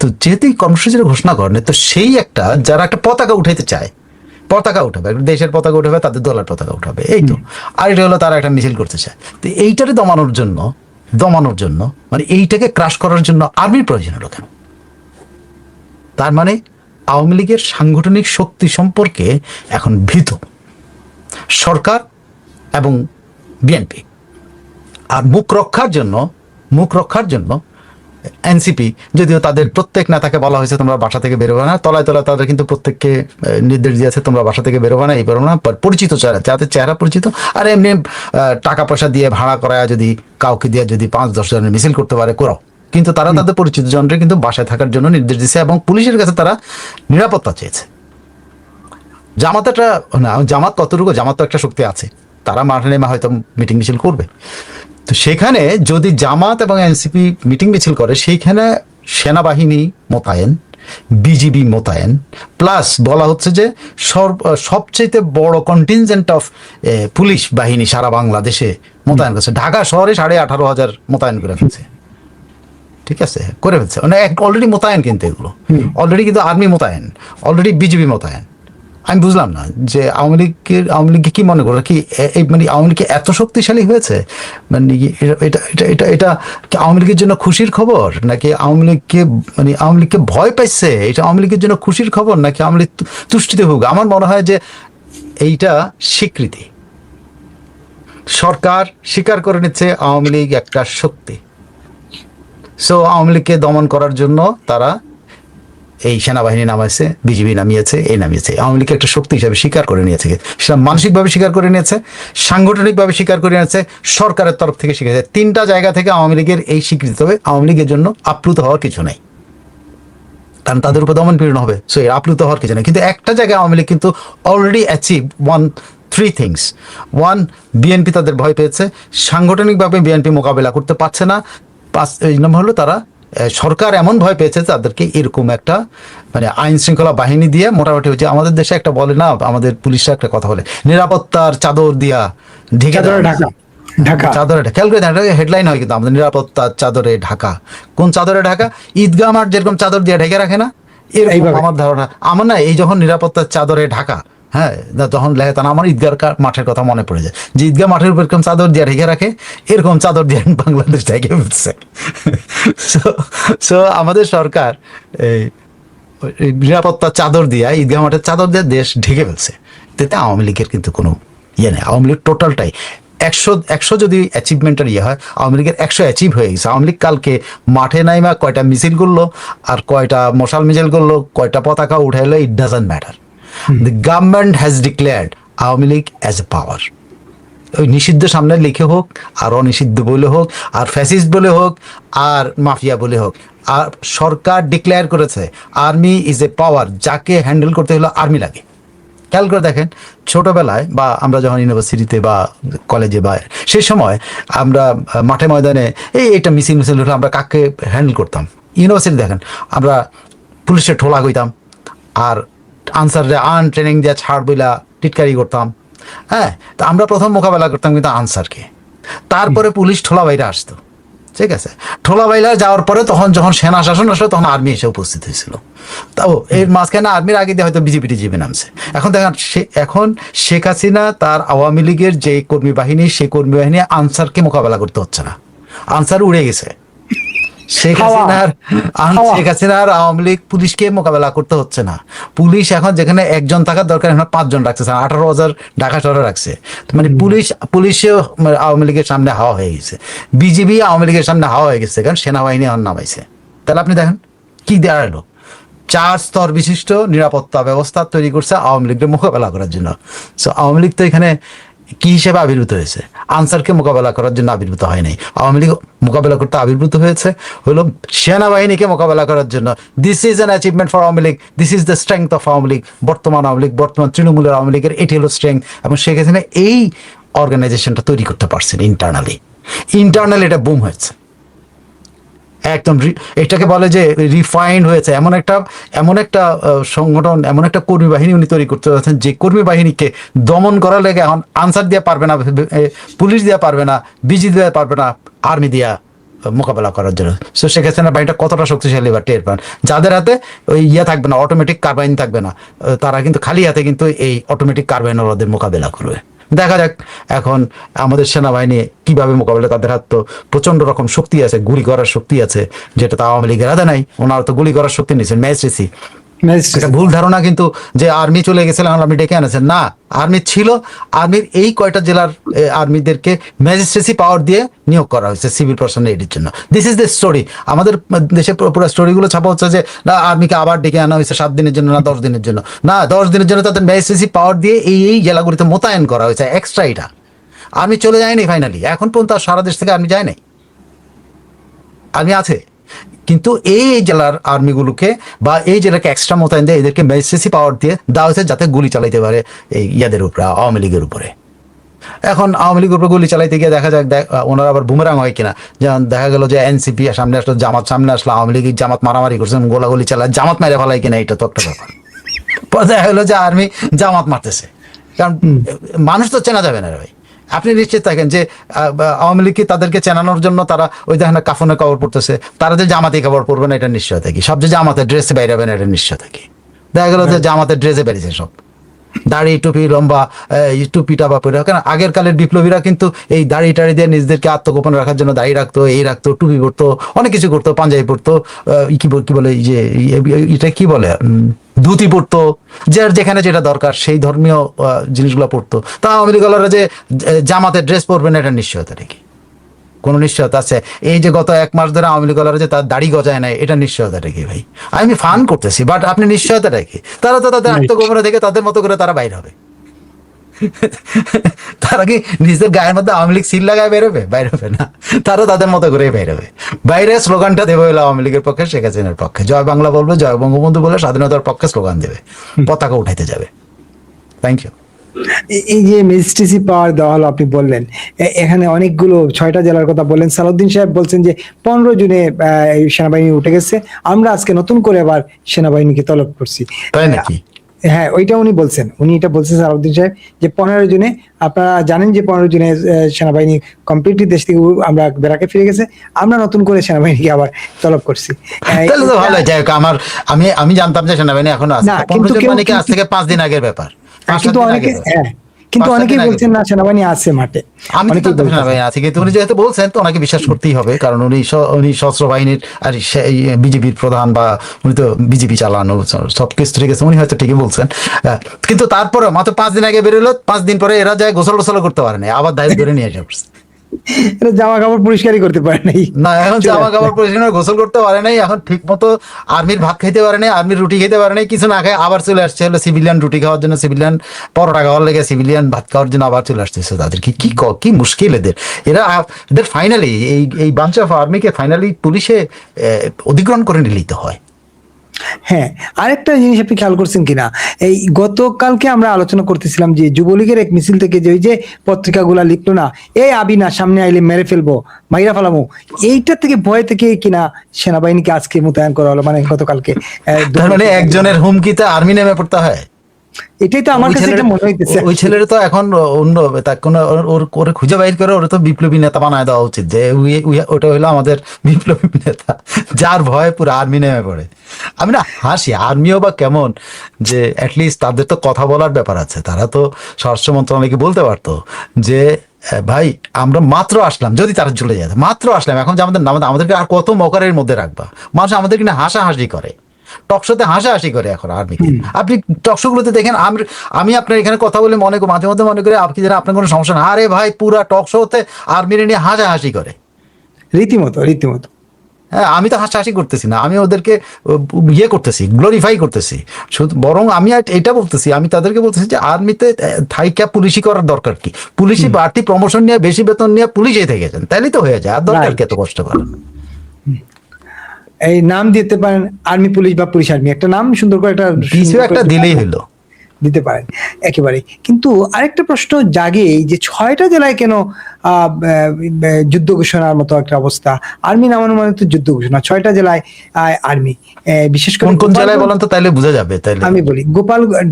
তো যেহেতু এই কর্মসূচির ঘোষণা করেন, তো সেই একটা যারা একটা পতাকা উঠাইতে চায়, পতাকা উঠাবে, দেশের পতাকা উঠাবে, তাদের দলের পতাকা উঠাবে, এই তো। আর এটা হলো তারা একটা মিছিল করতে চায়। তো এইটারে দমানোর জন্য মানে এইটাকে ক্রাশ করার জন্য আর্মির প্রয়োজন হলো কেন? তার মানে আওয়ামী লীগের সাংগঠনিক শক্তি সম্পর্কে এখন ভীত সরকার এবং বিএনপি। আর মুখ রক্ষার জন্য এনসিপি, যদিও তাদের প্রত্যেক নেতাকে বলা হয়েছে তোমরা বাসা থেকে বেরোবে না, তলায় তাদের কিন্তু প্রত্যেককে নির্দেশ দিয়েছে তোমরা বাসা থেকে বেরোবে না, এই বেরোবে না, পরিচিত যাদের চেহারা পরিচিত। আর এমনি টাকা পয়সা দিয়ে ভাড়া করায় যদি কাউকে দিয়ে যদি 5-10 জনের মিছিল করতে পারে করো, কিন্তু তারা তাদের পরিচিত জনরে কিন্তু বাসায় থাকার জন্য নির্দেশ দিচ্ছে এবং পুলিশের কাছে তারা নিরাপত্তা চেয়েছে। জামাত কতটুকু, জামাত তো একটা শক্তি আছে, তারা মাঠে নেমে হয়তো মিটিং মিছিল করবে। তো সেখানে যদি জামাত এবং এনসিপি মিটিং মিছিল করে, সেইখানে সেনাবাহিনী মোতায়েন, বিজিবি মোতায়েন, প্লাস বলা হচ্ছে যে সবচেয়ে বড় কন্টিনজেন্ট অফ পুলিশ বাহিনী সারা বাংলাদেশে মোতায়েন করছে। ঢাকা শহরে 18,500 মোতায়েন করে ফেলছে। ঠিক আছে, করে ফেলছে, মানে অলরেডি মোতায়েন, কিন্তু এগুলো অলরেডি কিন্তু আর্মি মোতায়েন, অলরেডি বিজিবি মোতায়েন। আমি বুঝলাম না যে আওয়ামী লীগকে কি মনে করো কি, মানে আওয়ামী লীগ এত শক্তিশালী হয়েছে, মানে এটা আওয়ামী লীগের জন্য খুশির খবর, নাকি আওয়ামী লীগকে ভয় পাইছে, এটা আওয়ামী লীগের জন্য খুশির খবর, নাকি আওয়ামী লীগ তুষ্টিতে হোক? আমার মনে হয় যে এইটা স্বীকৃতি, সরকার স্বীকার করে নিচ্ছে আওয়ামী লীগ একটা শক্তি। সো আওয়ামী লীগকে দমন করার জন্য তারা এই সেনাবাহিনী নামাইছে, বিজিবি নামিয়েছে, নামিয়েছে। আওয়ামী লীগকে একটা শক্তি হিসাবে স্বীকার করে নিয়েছে, সেটা মানসিকভাবে স্বীকার করে নিয়েছে, সাংগঠনিকভাবে স্বীকার করে নিয়েছে, সরকারের তরফ থেকে স্বীকার। 3টা জায়গা থেকে আওয়ামী লীগের এই স্বীকৃতি। তবে আওয়ামী লীগের জন্য আপ্লুত হওয়ার কিছু নেই, কারণ তাদের উপর দমন পীড়ন হবে, সো এর আপ্লুত হওয়ার কিছু নেই। কিন্তু একটা জায়গায় আওয়ামী লীগ কিন্তু অলরেডি অ্যাচিভ 3 থিংস। 1, বিএনপি তাদের ভয় পেয়েছে, সাংগঠনিকভাবে বিএনপি মোকাবেলা করতে পারছে না। 5 নম্বর হলো তারা সরকার এমন ভয় পেয়েছে তাদেরকে এরকম একটা মানে আইন শৃঙ্খলা বাহিনী দিয়ে মোটামুটি হচ্ছে, আমাদের দেশে একটা বলে না, আমাদের পুলিশরা একটা কথা বলে, নিরাপত্তার চাদর দিয়া ঢেকে ঢাকা, চাদরে খেয়াল করে হেডলাইন হয় কিন্তু আমাদের, নিরাপত্তার চাদরে ঢাকা। কোন চাদরে ঢাকা? ঈদগাহ মাঠ যেরকম চাদর দিয়ে ঢেকে রাখে না, এরকম আমার ধারণা। আমার না এই যখন নিরাপত্তার চাদরে ঢাকা, হ্যাঁ, যখন লেখে তখন আমার ঈদগাহ মাঠের কথা মনে পড়ে যায়, যে ঈদগাহ মাঠের উপর এরকম চাদর দিয়ে ঢেকে রাখে, এরকম চাদর দিয়ে বাংলাদেশ ঢেকে ফেলছে। সো আমাদের সরকার এই নিরাপত্তার চাদর দিয়ে, ঈদগাহ মাঠের চাদর দিয়ে দেশ ঢেকে ফেলছে। এতে আওয়ামী লীগের কিন্তু কোনো ইয়ে নেই। আওয়ামী লীগ টোটালটাই 100 যদি অ্যাচিভমেন্টের ইয়ে হয়, আওয়ামী লীগের 100 অ্যাচিভ হয়ে গেছে। আওয়ামী লীগ কালকে মাঠে নাইমা কয়টা মিছিল করলো, আর কয়টা মশাল মিছিল করলো, কয়টা পতাকা উঠাইলো, it doesn't matter. The government has declared Awami League as a power. ওই নিষিদ্ধ সামনে লিখে হোক, আর অনিষিদ্ধ বলে হোক, আর ফ্যাসিস্ট বলে হোক, আর মাফিয়া বলে হোক, আর সরকার ডিক্লেয়ার করেছে আর্মি ইজ এ পাওয়ার, যাকে হ্যান্ডেল করতে হলে আর্মি লাগে। খেয়াল করে দেখেন, ছোটবেলায় বা আমরা যখন ইউনিভার্সিটিতে বা কলেজে বা সেই সময় আমরা মাঠে ময়দানে এইটা মিছিল হলে আমরা কাকে হ্যান্ডেল করতাম? ইউনিভার্সিটি দেখেন, আমরা পুলিশের ঠোলা কইতাম, আর আনসারে ট্রেনিং দিয়ে ছাড় বইলা টিটকারি করতাম। হ্যাঁ, তো আমরা প্রথম মোকাবেলা করতাম কিন্তু আনসারকে, তারপরে পুলিশ ঠোলা বাইরে আসতো। ঠিক আছে, ঠোলা বাইলা যাওয়ার পরে তখন যখন সেনা শাসন আসলো, তখন আর্মি এসে উপস্থিত হয়েছিল। তাও এর মাঝখানে আর্মির আগে দিয়ে হয়তো বিজেপি টিজিবি নামছে। এখন দেখেন, এখন শেখ হাসিনা তার আওয়ামী লীগের যে কর্মী বাহিনী, সেই কর্মী বাহিনী আনসারকে মোকাবেলা করতে হচ্ছে না, আনসার উড়ে গেছে। শেখ হাসিনার আওয়ামী লীগ পুলিশকে মোকাবেলা করতে হচ্ছে না। পুলিশ এখন যেখানে একজন থাকার দরকার, এখন 5 জন রাখছে, 18,000 ঢাকা শহরে রাখছে। মানে পুলিশেও আওয়ামী লীগের সামনে হাওয়া হয়ে গেছে, বিজিবি আওয়ামী লীগের সামনে হাওয়া হয়ে গেছে, কারণ সেনাবাহিনী এখন নামাইছে। তাহলে আপনি দেখেন কি দাঁড়ালো, 4 স্তর বিশিষ্ট নিরাপত্তা ব্যবস্থা তৈরি করছে আওয়ামী লীগের মোকাবেলা করার জন্য। সো আওয়ামী লীগ তো এখানে কি হিসেবে আবির্ভূত হয়েছে? আনসারকে মোকাবেলা করার জন্য আবির্ভূত হয় নাই। আওয়ামী লীগ মোকাবেলা করতে আবির্ভূত হয়েছে হলো সেনাবাহিনীকে মোকাবেলা করার জন্য। This is an achievement for Awami League, this is the strength of Awami League. বর্তমান আওয়ামী লীগ, বর্তমান তৃণমূলের আওয়ামী লীগের এটি হলো স্ট্রেংথ। এবং শেখ হাসিনা এই অর্গানাইজেশনটা তৈরি করতে পারছেন ইন্টারনালি এটা বুম হয়েছে একদম। এটাকে বলে যে রিফাইন্ড হয়েছে, এমন একটা সংগঠন, এমন একটা কর্মী বাহিনী উনি তৈরি করতে পারছেন, যে কর্মী বাহিনীকে দমন করার লেগে এখন আনসার দেওয়া পারবে না, পুলিশ দেওয়া পারবে না, বিজি দেওয়া পারবে না, আর্মি দেওয়া মোকাবেলা করার জন্য। সো শেখ হাসিনার বাহিনীটা কতটা শক্তিশালী বা টের পান, যাদের হাতে ওই থাকবে না, অটোমেটিক কার্বাইন থাকবে না, তারা কিন্তু খালি হাতে কিন্তু এই অটোমেটিক কার্বাইন ওদের মোকাবেলা করবে। দেখা যাক এখন আমাদের সেনাবাহিনী কিভাবে মোকাবেলা, তাদের হাত তো প্রচন্ড রকম শক্তি আছে, গুলি করার শক্তি আছে, যেটা তো আওয়ামী লীগের হাতে নাই। ওনারা তো গুলি করার শক্তি নিয়েছেন ম্যাজিস্ট্রেসি। এটা ভুল ধারণা কিন্তু যে আর্মি চলে গেছিল, আর্মি ডেকে আনেছেন, না, আর্মি ছিল। আর্মির এই কয়টা জেলার আর্মিদেরকে ম্যাজিস্ট্রেসি পাওয়ার দিয়ে নিয়োগ করা হয়েছে সিভিল পার্সোনালিটির জন্য। This is the story. আমাদের দেশে পুরো স্টোরিগুলো ছাপা হচ্ছে যে না, আর্মিকে আবার ডেকে আনা হয়েছে 7 দিনের জন্য, না 10 দিনের জন্য, না 10 দিনের জন্য তাদের ম্যাজিস্ট্রেসি পাওয়ার দিয়ে এই জেলাগুলিতে মোতায়েন করা হয়েছে এক্সট্রা। এটা আর্মি চলে যায়নি ফাইনালি, এখন পর্যন্ত সারা দেশ থেকে আর্মি যায় নাই, আর্মি আছে। কিন্তু এই জেলার আর্মিগুলোকে বা এই জেলাকে এক্সট্রা মোতায়েন দিয়ে এদেরকে ম্যাজিস্ট্রেসি পাওয়ার দিয়ে দেওয়া হয়েছে যাতে গুলি চালাইতে পারে এই ইয়াদের উপরে, আওয়ামী লীগের উপরে। এখন আওয়ামী লীগের উপরে গুলি চালাইতে গিয়ে দেখা যাক ওনারা আবার বুমেরাং হয় কিনা। যেমন দেখা গেল যে এনসিপি সামনে আসলো, জামাত সামনে আসলো, আওয়ামী লীগ জামাত মারামারি করছেন, গোলাগুলি চালায়, জামাত মেরে ফেলায় কিনা, এটা তো একটা ব্যাপার। পরে দেখা গেলো যে আর্মি জামাত মারতেছে, কারণ মানুষ তো চেনা যাবে না ভাই। আপনি নিশ্চিত থাকেন যে আওয়ামী লীগকে তাদেরকে চেনানোর জন্য তারা ওই দেখেন কাফনের কাপড় পড়তেছে, তারা যে জামাতে কাপড় পরবে না এটা নিশ্চয় থাকি, সব যে জামাতের ড্রেসে বাইরাবে না এটা নিশ্চয় থাকি। দেখা গেল যে জামাতের ড্রেসে বেরিয়েছে সব, দাড়ি টুপি লম্বা টুপি টাপা পরে। কারণ আগের কালের বিপ্লবীরা কিন্তু এই দাড়ি টাড়ি দিয়ে নিজেদেরকে আত্মগোপন রাখার জন্য দাড়ি রাখতো, এই রাখতো, টুপি পরতো, অনেক কিছু করতো, পাঞ্জাবি পরতো, কি বলে যে এটা কি বলে ধুতি পরতো, যার যেখানে যেটা দরকার সেই ধর্মীয় জিনিসগুলো পরতো। তা আওয়ামী লীগরা যে জামাতের ড্রেস পরবে না এটা নিশ্চয়তা নাকি কোনো নিশ্চয়তা আছে? এই যে গত 1 মাস ধরে আওয়ামী লীগরা যে তার দাড়ি গজায় নাই এটা নিশ্চয়তা কি ভাই? আমি ফান করতেছি, বাট আপনি নিশ্চয়তা রাখি তারা তো তাদের আত্মগোপনে থেকে তাদের মতো করে তারা বাইর হবে। তারা কি নিজের গায়ের মধ্যে আওয়ামী লীগ সিল লাগায় বেরোবে? বাইর হবে না, তারা তাদের মতো করেই বেরোবে। বাইরে স্লোগানটা দেবে হলো আওয়ামী লীগের পক্ষে, শেখ হাসিনার পক্ষে, জয় বাংলা বলবে, জয় বঙ্গবন্ধু বলে স্বাধীনতার পক্ষে স্লোগান দেবে, পতাকা উঠাইতে যাবে। Thank you. এই যে ম্যাজিস্ট্রেসি পাওয়ার দেওয়া হলো, আপনি বললেন এখানে অনেকগুলো 6টা জেলার কথা বললেন। সালাউদ্দিন সাহেব বলছেন যে 15 জুনে সেনাবাহিনী উঠে গেছে, আমরা আজকে নতুন করে আবার সেনাবাহিনীকে তলব করছি। তাই নাকি? হ্যাঁ, ওইটা উনি বলছেন, এটা বলছেন সালাউদ্দিন সাহেব যে 15 জুনে, আপনারা জানেন যে 15 জুনে সেনাবাহিনী কমপ্লিটলি দেশ থেকে আমরা বেরাকে ফিরে গেছে, আমরা নতুন করে সেনাবাহিনীকে আবার তলব করছি। তাহলে তো ভালো। যাই হোক, আমি জানতাম যে সেনাবাহিনী এখনো আছে। 15 জন মানে কি আজ থেকে 5 দিন আগের ব্যাপার। কিন্তু অনেকেই বলছেন না সেনাবাহিনী আছে মাঠে। আমি তো সেনাবাহিনী আছে, কিন্তু উনি যেহেতু বলছেন তো ওনাকে বিশ্বাস করতেই হবে, কারণ উনি সশস্ত্র বাহিনীর আর বিজেপির প্রধান, বা উনি তো বিজেপি চালানো সবকিছু ঠিক আছে, উনি হয়তো ঠিকই বলছেন। কিন্তু তারপরে মাত্র 5 দিন আগে বেরোলো, 5 দিন পরে এরা যায় গোসল টোসল করতে পারে না, আবার দায়িত্ব ধরে নিয়ে আসে। জামা কাপড় পরিষ্কারই করতে পারে নাই, না এখন জামা কাপড় পরিষ্কার গোসল করতে পারে নাই, এখন ঠিক মতো আর্মির ভাত খাইতে পারে নাই, আর্মির রুটি খেতে পারে নাই, কিছু না খায় আবার চলে আসছে হলো সিভিলিয়ান রুটি খাওয়ার জন্য, সিভিলিয়ান পরোটা খাওয়ার লেগে, সিভিলিয়ান ভাত খাওয়ার জন্য আবার চলে আসতেছে। তাদের কি মুশকিল এদের ফাইনালি এই বাঞ্চ অফ আর্মিকে ফাইনালি পুলিশে অধিগ্রহণ করে নিতে হয়। হ্যাঁ, আরেকটা জিনিস আপনি খেয়াল করছেন কিনা, এই গতকালকে আমরা আলোচনা করতেছিলাম যে যুবলীগের এক মিছিল থেকে যে ওই যে পত্রিকাগুলা লিখলো না, এই আবিনা সামনে আইলে মেরে ফেলবো, মাইরা ফেলামো, এইটা থেকে ভয় থেকে কিনা সেনাবাহিনীকে আজকে মোতায়েন করা হলো, মানে গতকালকে। তার মানে একজনের হুমকিতে আর্মি নেমে পড়তে হয়? এটাই তো আমার কাছে এটা মনে হইতেছে। ওই ছেলের তো এখন অন্য ওর খুঁজে বাইর করে ওরা তো বিপ্লবী নেতা বানায় দেওয়া উচিত, যে ওটা হলো আমাদের বিপ্লবী নেতা, যার ভয়ে পুরো আর্মি নেমে পড়ে। আমি না হাসি, আর্মিও বা কেমন, যে অ্যাটলিস্ট তাদের তো কথা বলার ব্যাপার আছে, তারা তো স্বরাষ্ট্র মন্ত্রণালয়কে বলতে পারতো যে ভাই আমরা মাত্র আসলাম, যদি তারা চলে যায় মাত্র আসলাম, এখন যে আমাদেরকে আর কত মকারের মধ্যে রাখবা, মানুষ আমাদের কিনা হাসাহাসি করে, টকশোতে হাসাহাসি করে এখন আর্মিকে। আপনি টকশোগুলোতে দেখেন, আমি আপনার এখানে কথা বলে মাঝে মধ্যে মনে করি আপনি যেন আপনার কোনো সমস্যা না, আরে ভাই পুরা টকশোতে আর্মির নিয়ে হাসাহাসি করে রীতিমতো। হ্যাঁ, আমি তো হাসাহাসি করতেছি না, আমি ওদেরকে করতেছি, গ্লোরিফাই করতেছি। বরং আমি এটা বলতেছি, আমি তাদেরকে বলতেছি যে আর্মিতে থাইকা পুলিশি করার দরকার কি? পুলিশি বাড়তি প্রমোশন নিয়ে, বেশি বেতন নিয়ে পুলিশেই থেকে গেছেন, তাইলেই তো হয়ে যায়, আর দরকার কি এত কষ্ট করেন? এই নাম দিতে পারেন, আর্মি পুলিশ বা পুলিশ আর্মি, একটা নাম সুন্দর করে কিছু একটা দিলেই হলো, দিতে পারেন একেবারে। কিন্তু আরেকটা প্রশ্ন জাগে, এই যে 6টা জেলায় কেন যুদ্ধ ঘোষণার মতো একটা অবস্থা? আর্মি নামানো মানে তো যুদ্ধ ঘোষণা। 6টা জেলায় আর্মি, বিশেষ করে কোন জেলায় বলেন তো, তাইলে বোঝা যাবে। তাইলে আমি বলি,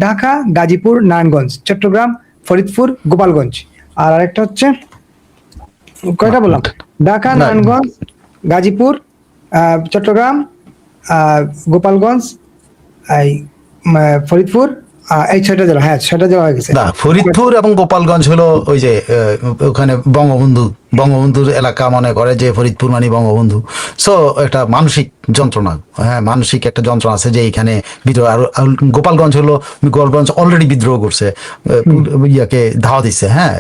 ঢাকা, গাজীপুর, নারায়ণগঞ্জ, চট্টগ্রাম, ফরিদপুর, গোপালগঞ্জ, আর আরেকটা হচ্ছে কয়টা বললাম? ঢাকা, নারায়ণগঞ্জ, গাজীপুর, চট্টগ্রাম, গোপালগঞ্জ, এই ফরিদপুর, এই 6টা জেলা, হ্যাঁ 6টা জেলা হয়ে গেছে। না, ফরিদপুর এবং গোপালগঞ্জ হলো ওই যে ওখানে বঙ্গবন্ধুর এলাকা মনে করে যে ফরিদপুর মানে বঙ্গবন্ধু। সো একটা মানসিক যন্ত্রণা, হ্যাঁ মানসিক একটা যন্ত্রণা আছে যে এইখানে বিদ্রোহ। আর গোপালগঞ্জ হলো, গোপালগঞ্জ অলরেডি বিদ্রোহ করছে, ইয়াকে ধাওয়া দিচ্ছে, হ্যাঁ।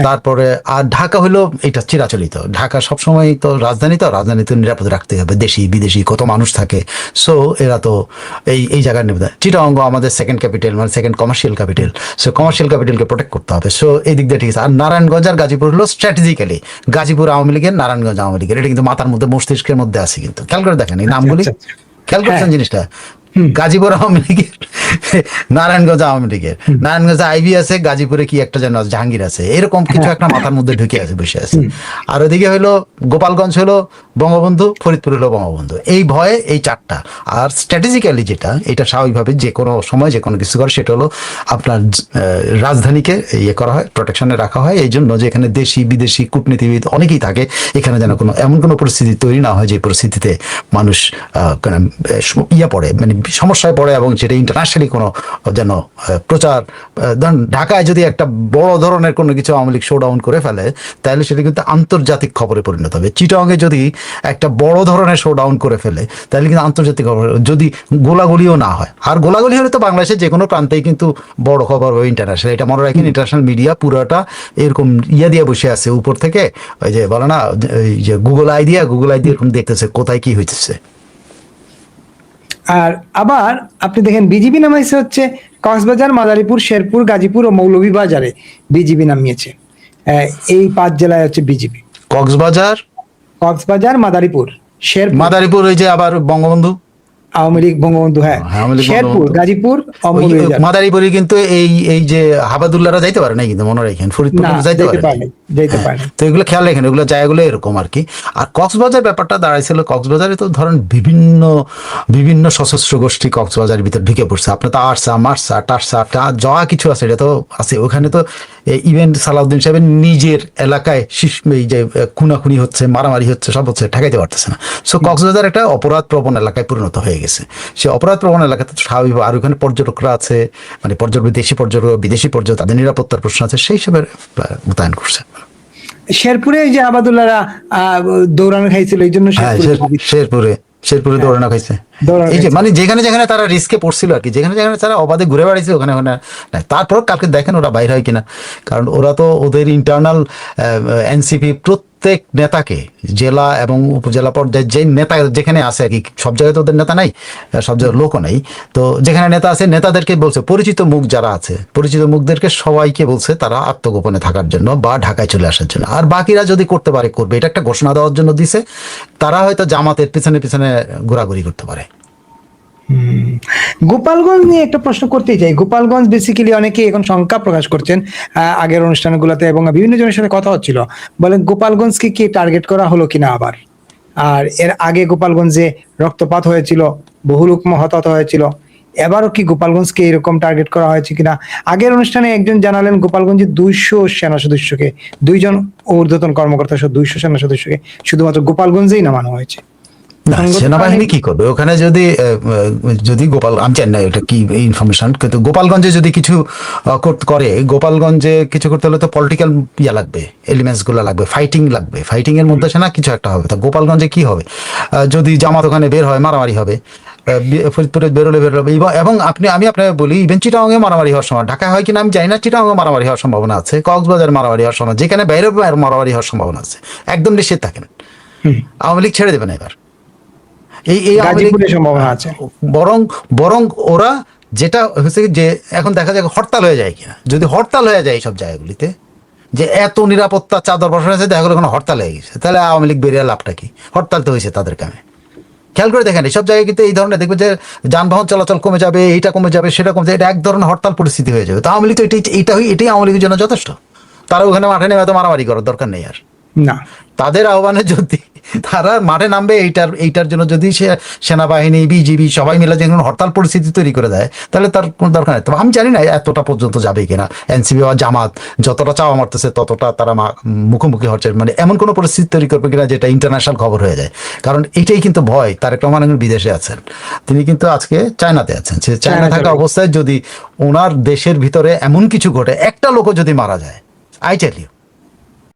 তারপরে আর ঢাকা হলো এটা চিরাচরিত, ঢাকা সবসময় তো রাজধানী, তো রাজধানী তো নিরাপদ রাখতে হবে, দেশি বিদেশি কত মানুষ থাকে। সো এরা তো এই জায়গার নিরাপদ। চিটাগং আমাদের সেকেন্ড ক্যাপিটাল, মানে second commercial capital. So commercial ক্যাপিটালকে প্রোটেক্ট করতে হবে। সো এই দিক দিয়ে ঠিক আছে। আর নারায়ণগঞ্জ আর গাজীপুর হলো স্ট্র্যাটেজিক্যালি, গাজীপুর আওয়ামী লীগের, নারায়ণগঞ্জ আওয়ামী লীগের। এটা কিন্তু মাথার মধ্যে, মস্তিষ্কের মধ্যে আছে, কিন্তু খেয়াল করে দেখেন এই নামগুলি, খেয়াল করছেন জিনিসটা। গাজীপুর আওয়ামী লীগের, নারায়ণগঞ্জ আওয়ামী লীগের, নারায়ণগঞ্জে আইবি আছে, গাজীপুরে কি একটা যেন জাহাঙ্গীর আছে, এরকম কিছু একটা মাথার মধ্যে ঢুকে আছে, বসে আছে। আর ওদিকে হলো গোপালগঞ্জ হলো বঙ্গবন্ধু, ফরিদপুর হলো বঙ্গবন্ধু, এই ভয়ে এই চারটা। আর স্ট্র্যাটেজিক্যালি যেটা, এটা স্বাভাবিকভাবে যে কোনো সময় যে কোনো কিছু করে, সেটা হলো আপনার রাজধানীকে ইয়ে করা হয়, প্রোটেকশনে রাখা হয়, এই জন্য যে এখানে দেশি বিদেশি কূটনীতিবিদ অনেকেই থাকে, এখানে যেন কোনো এমন কোনো পরিস্থিতি তৈরি না হয় যে পরিস্থিতিতে মানুষ ইয়ে পড়ে, মানে সমস্যায় পড়ে, এবং সেটা ইন্টারন্যাশনালি কোনো যেন প্রচার। ধরুন ঢাকায় যদি একটা বড় ধরনের কোনো কিছু আওয়ামী লীগ শোডাউন করে ফেলে, তাহলে সেটা কিন্তু আন্তর্জাতিক খবরে পরিণত হবে। চিটাগংয়ে যদি একটা বড় ধরনের শোডাউন করে ফেলে, তাহলে কিন্তু আন্তর্জাতিক খবর, যদি গোলাগুলিও না হয়। আর গোলাগুলি হলে তো বাংলাদেশের যে কোনো প্রান্তেই কিন্তু বড় খবর হবে ইন্টারন্যাশনাল। এটা মনে রাখেন, ইন্টারন্যাশনাল মিডিয়া পুরোটা এরকম ইয়ে দিয়ে বসে আছে উপর থেকে, ওই যে বলে না, এই যে গুগল আই দিয়ে এরকম দেখতেছে কোথায় কি হইতেছে। আর আবার আপনি দেখেন বিজিবি নামাইছে হচ্ছে কক্সবাজার, মাদারীপুর, শেরপুর, গাজীপুর ও মৌলভীবাজারে বিজিবি নামিয়েছে। এই 5 জেলায় হচ্ছে বিজিবি। কক্সবাজার, মাদারীপুর, শেরপুর, মাদারীপুর ওই যে আবার বঙ্গবন্ধু আওয়ামী লীগ বঙ্গবন্ধু, হ্যাঁ শেরপুর, গাজীপুর, মাদারীপুরে কিন্তু এই যে হাবাদুল্লাহরা যাইতে পারে না, কিন্তু মনে রাখেন ফরিদপুর যাইতে পারে, তো এগুলো খেয়াল রাখেন, এগুলো জায়গাগুলো এরকম আর কি। আর কক্সবাজার ব্যাপারটা দাঁড়াইছিল, কক্সবাজারে তো ধরেন বিভিন্ন সশস্ত্র গোষ্ঠী কক্সবাজারের ভিতরে ঢুকে পড়ছে। আপনার তো আরসা, মারসা, টারসা, যা কিছু আছে এটা তো আছে ওখানে। তো ইভেন সালাউদ্দিন সাহেবের নিজের এলাকায় এই যে খুনাখুনি হচ্ছে, মারামারি হচ্ছে, সব হচ্ছে, ঠেকাইতে পারতেছে না। সো কক্সবাজার একটা অপরাধ প্রবণ এলাকায় পরিণত হয়ে গেছে। সে অপরাধ প্রবণ এলাকাতে স্বাভাবিক। আর ওখানে পর্যটকরা আছে, মানে দেশি পর্যটক, বিদেশি পর্যটক, তাদের নিরাপত্তার প্রশ্ন আছে, সেই হিসেবে মোতায়েন করছে। শেরপুরে যে আবাদুল্লাহরা দৌড়ানো খাইছিল, এই জন্য শেরপুরে দৌড়ানো খাইছে। এই যে মানে যেখানে তারা রিস্কে পড়ছিল আর কি, যেখানে তারা অবাধে ঘুরে বেড়াইছে, ওখানে তারপর কালকে দেখেন ওরা বাইরে হয় কিনা। কারণ ওরা তো ওদের ইন্টারনাল এনসিপি প্রত্যেক নেতাকে, জেলা এবং উপজেলা পর্যায়ে যে নেতা যেখানে আছে আর কি, সব জায়গায় তো ওদের নেতা নাই, সব জায়গায় লোকও নাই, তো যেখানে নেতা আছে নেতাদেরকে বলছে, পরিচিত মুখ যারা আছে, পরিচিত মুখদেরকে সবাইকে বলছে তারা আত্মগোপনে থাকার জন্য বা ঢাকায় চলে আসার জন্য। আর বাকিরা যদি করতে পারে করবে, এটা একটা ঘোষণা দেওয়ার জন্য দিছে। তারা হয়তো জামাতের পিছনে ঘোরাঘুরি করতে পারে। গোপালগঞ্জ নিয়ে একটা প্রশ্ন করতেই চাই। গোপালগঞ্জ বেসিক্যালি অনেকে এখন শঙ্কা প্রকাশ করছেন আগের অনুষ্ঠানগুলোতে, এবং বিভিন্ন জনের সাথে কথা হচ্ছিল, বলেন গোপালগঞ্জকে কি টার্গেট করা হলো কিনা আবার। আর এর আগে গোপালগঞ্জে রক্তপাত হয়েছিল, বহু লোক হতাহত হয়েছিল, এবারও কি গোপালগঞ্জকে এরকম টার্গেট করা হয়েছে কিনা। আগের অনুষ্ঠানে একজন জানালেন গোপালগঞ্জে 200 সেনা সদস্যকে, 2 জন ঊর্ধ্বতন কর্মকর্তা সহ 200 সেনা সদস্যকে শুধুমাত্র গোপালগঞ্জেই নামানো হয়েছে। সেনাবাহিনী কি করবে ওখানে? যদি আমি জানি না এটা কি ইনফরমেশন, কিন্তু গোপালগঞ্জে যদি কিছু করে, গোপালগঞ্জে কিছু করতে হলে তো পলিটিক্যাল লাগবে, এলিমেন্টস গুলো লাগবে, ফাইটিং এর মধ্যে সেনা কিছু একটা হবে। তা গোপালগঞ্জে কি হবে? যদি জামাত ওখানে বের হয়, মারামারি হবে। ফরিদপুরে বেরোলে এবং আমি আপনাকে বলি, ইভেন চিটাগংয়ে মারামারি হওয়ার সময়, ঢাকা হয় কিনা আমি জানি না, চিটাগংয়ে মারামারি হওয়ার সম্ভাবনা আছে, কক্সবাজারে মারামারি হওয়ার সময়, যেখানে বাইরে মারামারি হওয়ার সম্ভাবনা আছে। একদম নিশ্চিত থাকেন, আওয়ামী লীগ ছেড়ে দেবে না এবার। বরং ওরা যেটা হচ্ছে যে এখন দেখা যায় হরতাল হয়ে যায় কিনা। যদি হরতাল হয়ে যায় এইসব জায়গাগুলিতে, যে এত নিরাপত্তা চাদর বসানো আছে, দেখা গেলো কোনো হরতাল হয়ে গেছে, তাহলে আওয়ামী লীগ বেরিয়ে লাভটা কি? হরতাল তো হয়েছে তাদের কামে। খেয়াল করে দেখেন এইসব জায়গায় কিন্তু এই ধরনের দেখবে যে যানবাহন চলাচল কমে যাবে, এইটা কমে যাবে, সেটা কমে যাবে, এটা এক ধরনের হরতাল পরিস্থিতি হয়ে যাবে। তো আওয়ামী লীগ তো এটাই আওয়ামী লীগের জন্য যথেষ্ট। তারা ওখানে মাঠে নেমে এত মারামারি করার দরকার নেই আর। না, তাদের আহ্বানে যদি তারা মাঠে নামবে এইটার জন্য। যদি সে সেনাবাহিনী, বিজিবি সবাই মিলে যখন হরতাল পরিস্থিতি তৈরি করে দেয়, তাহলে তার কোনো দরকার নেই। তবে আমি জানি না এতটা পর্যন্ত যাবে কিনা। এনসিপি বা জামাত যতটা চাওয়া মারতেছে ততটা তারা মুখোমুখি হচ্ছে, মানে এমন কোনো পরিস্থিতি তৈরি করবে কিনা যেটা ইন্টারন্যাশনাল খবর হয়ে যায়। কারণ এটাই কিন্তু ভয়। তারেক রহমান এখন বিদেশে আছেন, তিনি কিন্তু আজকে চায়নাতে আছেন। সে চায়না থাকা অবস্থায় যদি ওনার দেশের ভিতরে এমন কিছু ঘটে, একটা লোকও যদি মারা যায়, আই টেল ইউ